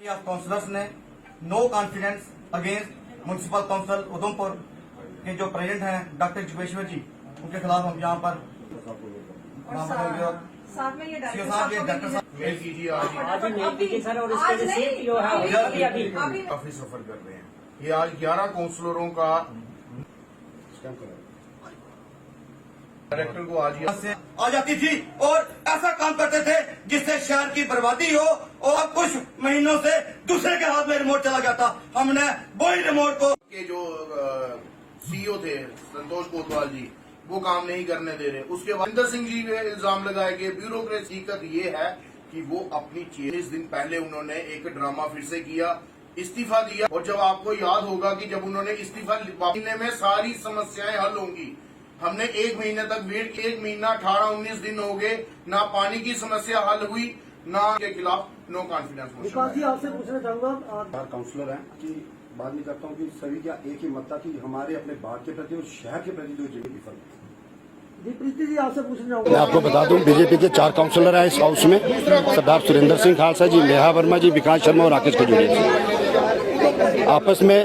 Counsellors ने no confidence against municipal council Udhampur के जो प्रेसिडेंट हैं डॉक्टर जुगेश्वर जी, उनके खिलाफ हम यहाँ पर साथ में ये सीओ साहब, ये डॉक्टर साहब मेल कीजिए आज सर, और इसके रिसीप्ट जो है अभी काफी सफर कर रहे हैं। ये आज 11 काउंसलरों का डायरेक्टर को आज से आ जाती थी और ऐसा काम करते थे जिससे शहर की बर्बादी हो, और कुछ महीनों से दूसरे के हाथ में रिमोट चला गया था। हमने वही रिमोट को के जो सीईओ थे संतोष कोतवाल जी, वो काम नहीं करने दे रहे। उसके बाद इंदर सिंह जी पे इल्जाम लगाए गए। ब्यूरोक्रेसी का ये है कि वो अपनी 40 दिन पहले उन्होंने एक ड्रामा फिर से किया, इस्तीफा दिया। और जब आपको याद होगा कि जब उन्होंने इस्तीफा देने में सारी समस्याएं हल होंगी, हमने 1 महीने तक वेट, 1 महीना 18-19 दिन हो गए, ना पानी की समस्या हल हुई, ना के खिलाफ नो कॉन्फिडेंस विकास जी, आपसे पूछना चाहूंगा, 4 काउंसलर हैं कि बात नहीं करता हूँ कि सभी का एक ही मत था कि हमारे अपने बाग के प्रति और शहर के प्रति जो जगह विफल है। जी प्रीति जी, आपसे पूछना चाहूंगा, मैं आपको बता दूं, बीजेपी के 4 काउंसलर हैं इस हाउस में। सरदार सुरेंद्र सिंह खालसा जी, नेहा वर्मा जी, विकास शर्मा और राकेश खजूरिया जी। आपस में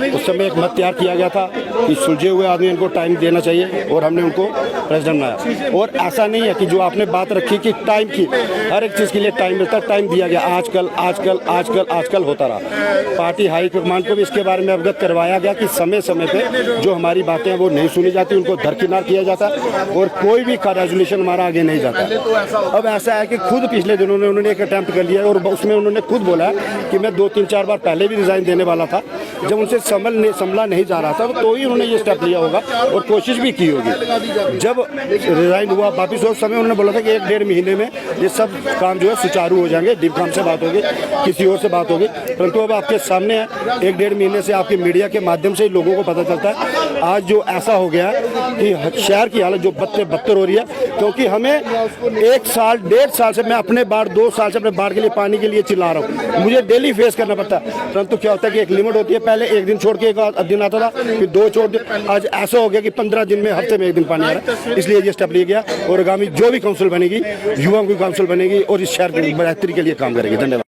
उस समय एक मत तैयार किया गया था कि सुलझे हुए आदमी इनको टाइम देना चाहिए, और हमने उनको प्रेसिडेंट बनाया। और ऐसा नहीं है कि जो आपने बात रखी कि टाइम की, हर एक चीज़ के लिए टाइम मिलता है, टाइम दिया गया। आजकल आजकल आजकल आजकल होता रहा। पार्टी हाईकमान को भी इसके बारे में अवगत करवाया गया कि समय समय पे जो हमारी बातें हैं वो नहीं सुनी जाती, उनको दरकिनार किया जाता है, और कोई भी रेजोल्यूशन हमारा आगे नहीं जाता। अब ऐसा है कि खुद पिछले दिनों में उन्होंने एक अटेम्प्ट कर लिया, और उसमें उन्होंने खुद बोला कि मैं 2-3-4 बार पहले भी रिजाइन देने वाला था। जब उनसे संभला नहीं जा रहा था तो ही उन्होंने ये स्टेप लिया होगा, और कोशिश भी की होगी। जब रिजाइन हुआ वापिस, उस समय उन्होंने बोला था कि 1-1.5 महीने में ये सब काम जो है सुचारू हो जाएंगे, डिपकाम से बात होगी, किसी और से बात होगी। परंतु अब आपके सामने है, 1-1.5 महीने से आपके मीडिया के माध्यम से लोगों को पता चलता है आज जो ऐसा हो गया है कि शहर की हालत जो बदतर हो रही है। क्योंकि हमें 1 साल 1.5 साल से, मैं अपने बाढ़ 2 साल से अपने बाढ़ के लिए, पानी के लिए चिल्ला रहा हूँ, मुझे डेली फेस करना पड़ता है। परंतु क्या होता है कि एक लिमिट होती है, पहले 1 दिन छोड़ के 1 दिन आता था, फिर 2 छोड़ के, आज ऐसा हो गया कि 15 दिन में, हफ्ते में 1 दिन पानी आ रहा है। इसलिए ये स्टेप लिया गया, और आगामी जो भी काउंसिल बनेगी, युवाओं की काउंसिल बनेगी, और इस शहर की बेहतरी के लिए काम करेगी। धन्यवाद।